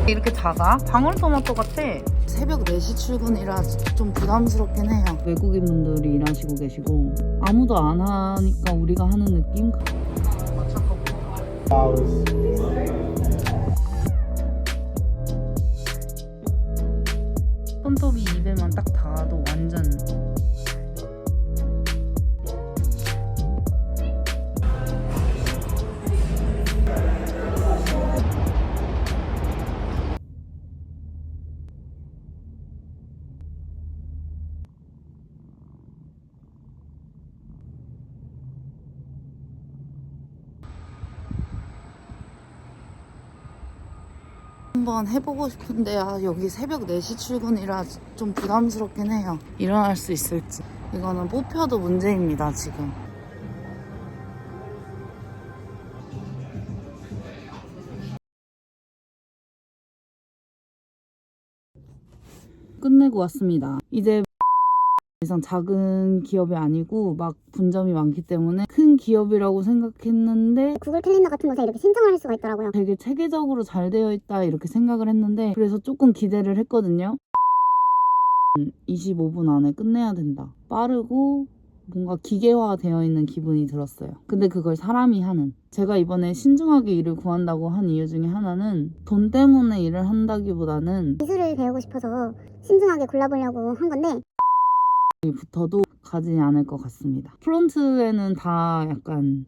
이렇게 작아? 방울토마토 같아. 새벽 4시 출근이라 좀 부담스럽긴 해요. 외국인 분들이 일하시고 계시고 아무도 안 하니까 우리가 하는 느낌? 손톱이 입에만 딱 닿아도 완전 한번 해보고 싶은데 여기 새벽 4시 출근이라 좀 부담스럽긴 해요. 일어날 수 있을지. 이거는 뽑혀도 문제입니다, 지금. 끝내고 왔습니다. 이제 이상 작은 기업이 아니고 막 분점이 많기 때문에 큰 기업이라고 생각했는데 구글 캘린더 같은 곳에 이렇게 신청을 할 수가 있더라고요. 되게 체계적으로 잘 되어 있다 이렇게 생각을 했는데 그래서 조금 기대를 했거든요. 25분 안에 끝내야 된다. 빠르고 뭔가 기계화 되어 있는 기분이 들었어요. 근데 그걸 사람이 하는. 제가 이번에 신중하게 일을 구한다고 한 이유 중에 하나는 돈 때문에 일을 한다기보다는 기술을 배우고 싶어서 신중하게 골라보려고 한 건데 붙어도 가지 않을 것 같습니다. 프론트에는 다 약간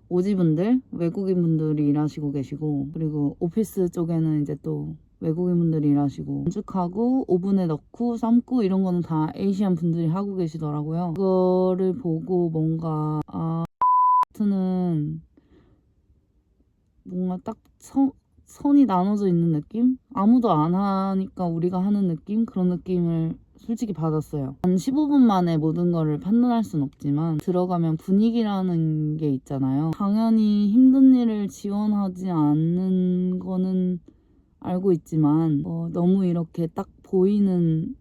오지분들, 외국인분들이 일하시고 계시고 그리고 오피스 쪽에는 이제 또 외국인분들이 일하시고 반죽하고 오븐에 넣고 삶고 이런 거는 다 에이시안 분들이 하고 계시더라고요. 그거를 보고 뭔가 는 뭔가 딱 선이 나눠져 있는 느낌? 아무도 안 하니까 우리가 하는 느낌? 그런 느낌을 솔직히 받았어요. 한 15분 만에 모든 거를 판단할 순 없지만 들어가면 분위기라는 게 있잖아요. 당연히 힘든 일을 지원하지 않는 거는 알고 있지만 너무 이렇게 딱 보이는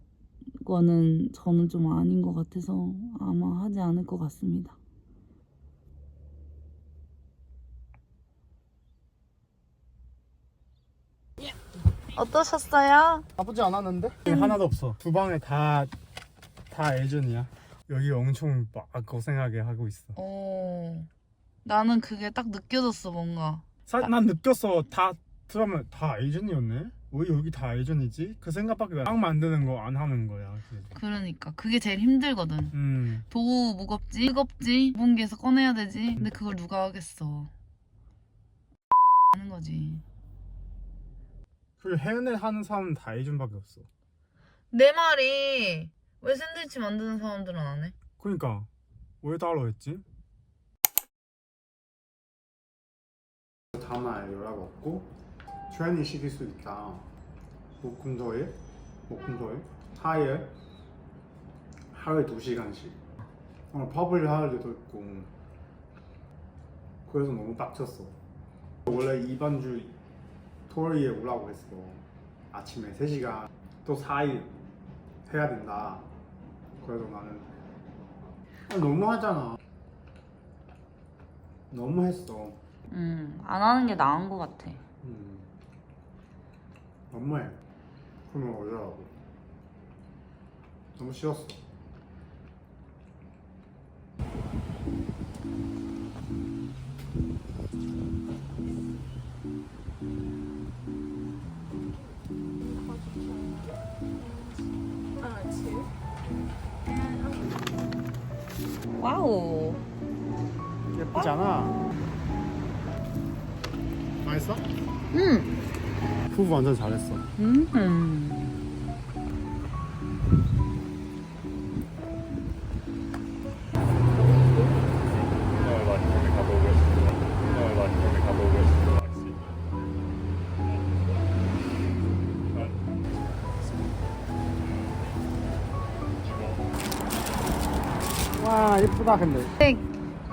거는 저는 좀 아닌 것 같아서 아마 하지 않을 것 같습니다. 어떠셨어요? 나쁘지 않았는데? 하나도 없어. 주방에 다 예전이야. 여기 엄청 막 고생하게 하고 있어. 나는 그게 딱 느껴졌어 뭔가. 난 느꼈어. 다 들어가면 다 예전이었네? 왜 여기 다 예전이지? 그 생각밖에 빵 만드는 거 안 하는 거야. 그러니까 그게 제일 힘들거든. 도구 무겁지? 뜨겁지? 분기에서 꺼내야 되지? 근데 그걸 누가 하겠어. 하는 거지. 그리고 해내 하는 사람은 다 예전밖에 없어. 내 말이 왜 샌드위치 만드는 사람들은 안 해? 그러니까 왜 따로 했지? 다만 연락 없고 트레이닝 시킬 수 있다. 목금토일 타일 하루에 2시간씩. 오늘 퍼블 할 때도 있고. 그래서 너무 빡쳤어. 원래 이번 주 토요일에 오라고 했어. 아침에 3시간 또 4일 해야 된다. 그래서 나는 너무 하잖아. 너무 했어. 안 하는 게 나은 것 같아. 너무해. 그러면 어쩌라고. 너무 싫었어. 와우. 예쁘잖아. 맛있어? 응. 후부 완전 잘했어. 와 예쁘다. 근데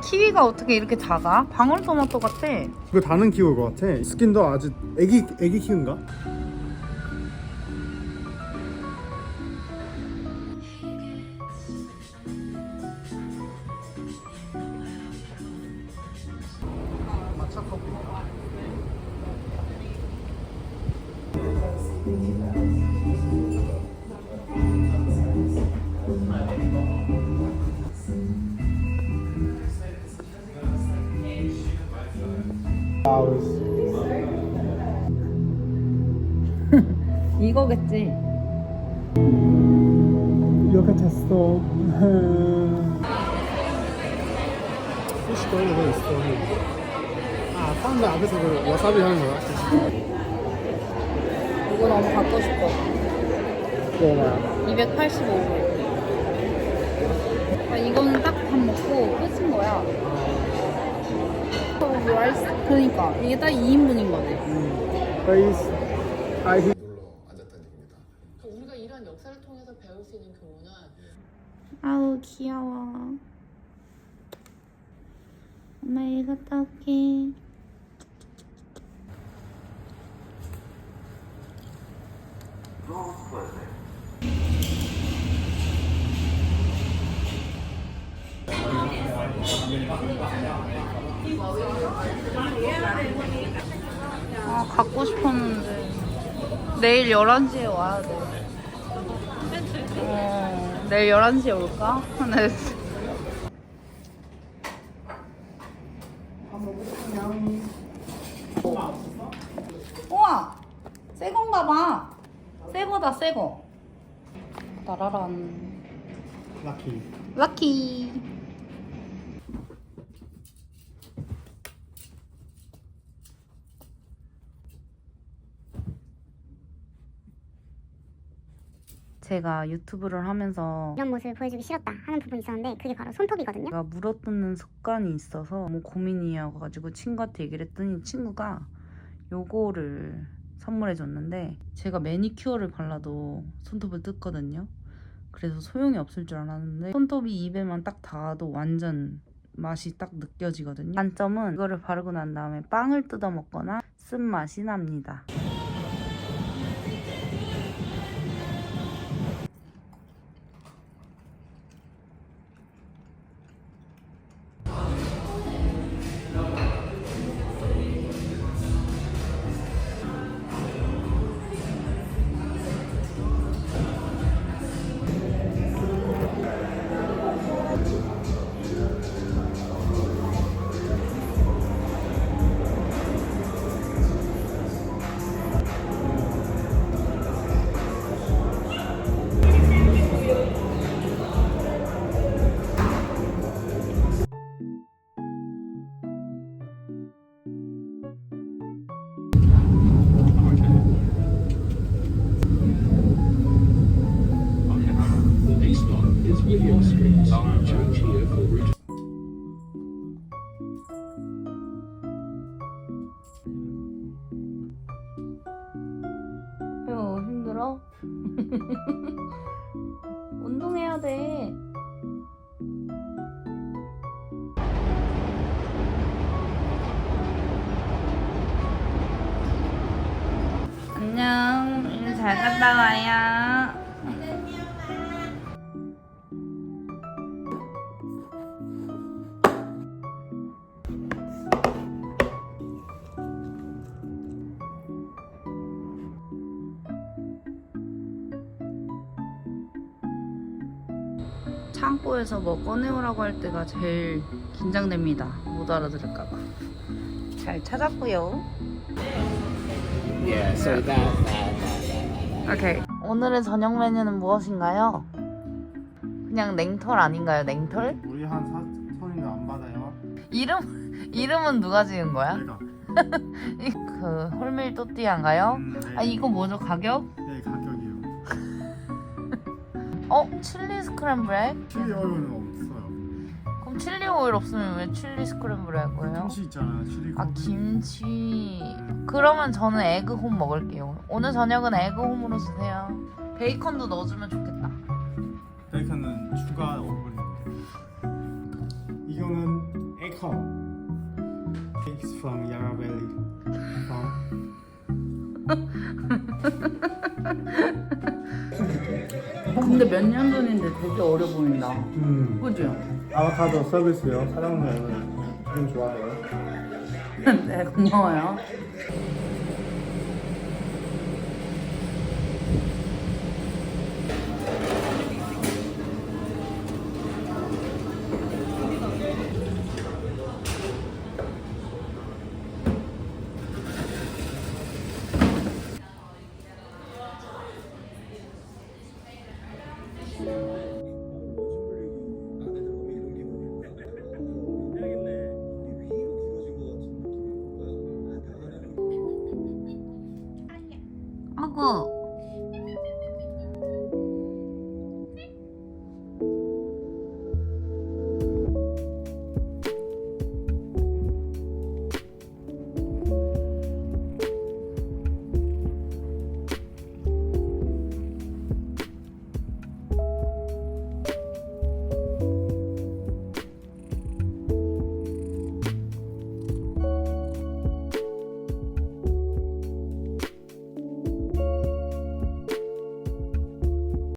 키위가 어떻게 이렇게 작아? 방울토마토 같아. 그거 다는 키울 것 같아. 스킨도 아직 애기 키운가? 마차 커피. 이거겠지. 이렇게 됐어. 후식 걸려져 있어. 아, 사람들 앞에서 그 와사비 하는 거야? 이거 너무 갖고 싶어. 그거 뭐야? 285불. 아, 이거는 딱 밥 먹고 끝인 거야. 그러니까 이게 딱 2인분인 거지. Please. I 눌러 앉았다는 얘기입니다. 우리가 이러한 역사를 통해서 배울 수 있는 교훈은 아우 귀여워. 엄마 이거 떡게. 아 갖고 싶었는데 내일 11시에 와야 돼. 내일 11시에 올까? 네. 우와! 새 건가 봐. 새 거다, 새 거. 따라란. 락키. 럭키. 제가 유튜브를 하면서 이런 모습을 보여주기 싫었다 하는 부분이 있었는데 그게 바로 손톱이거든요. 제가 물어뜯는 습관이 있어서 너무 고민이어가지고 친구한테 얘기를 했더니 친구가 요거를 선물해 줬는데 제가 매니큐어를 발라도 손톱을 뜯거든요. 그래서 소용이 없을 줄 알았는데 손톱이 입에만 딱 닿아도 완전 맛이 딱 느껴지거든요. 단점은 이거를 바르고 난 다음에 빵을 뜯어 먹거나 쓴맛이 납니다. William Street. Change here for route. 힘들어? 운동해야 돼. 안녕. 잘 갔다 와요. 창고에서 뭐 꺼내오라고 할 때가 제일 긴장됩니다. 못 알아들을까봐. 잘 찾았고요. Yeah, so 오케이. 오늘의 저녁 메뉴는 무엇인가요? 그냥 냉털 아닌가요? 냉털? 우리 한 손인데 안 받아요. 이름은 누가 지은 거야? 내가. 그 홀밀 또띠아인가요? 네. 아 이거 뭐죠? 가격? 네, 가격이요. 칠리 스크램블 egg? 칠리 오일은 없어요. 그럼 칠리 오일 없으면 왜 칠리 스크램블 에그예요? 김치 있잖아요. 칠리 아 고기. 김치. 그러면 저는 에그홈 먹을게요. 오늘 저녁은 에그홈으로 주세요. 베이컨도 넣어주면 좋겠다. 베이컨은 추가 오븐인데. 이거는 에이컨. Eggs from Yarra Valley farm. 근데 몇 년 전인데 되게 어려 보인다. 그죠? 아보카도 서비스요. 사장님은 좋아해요. 네 고마워요.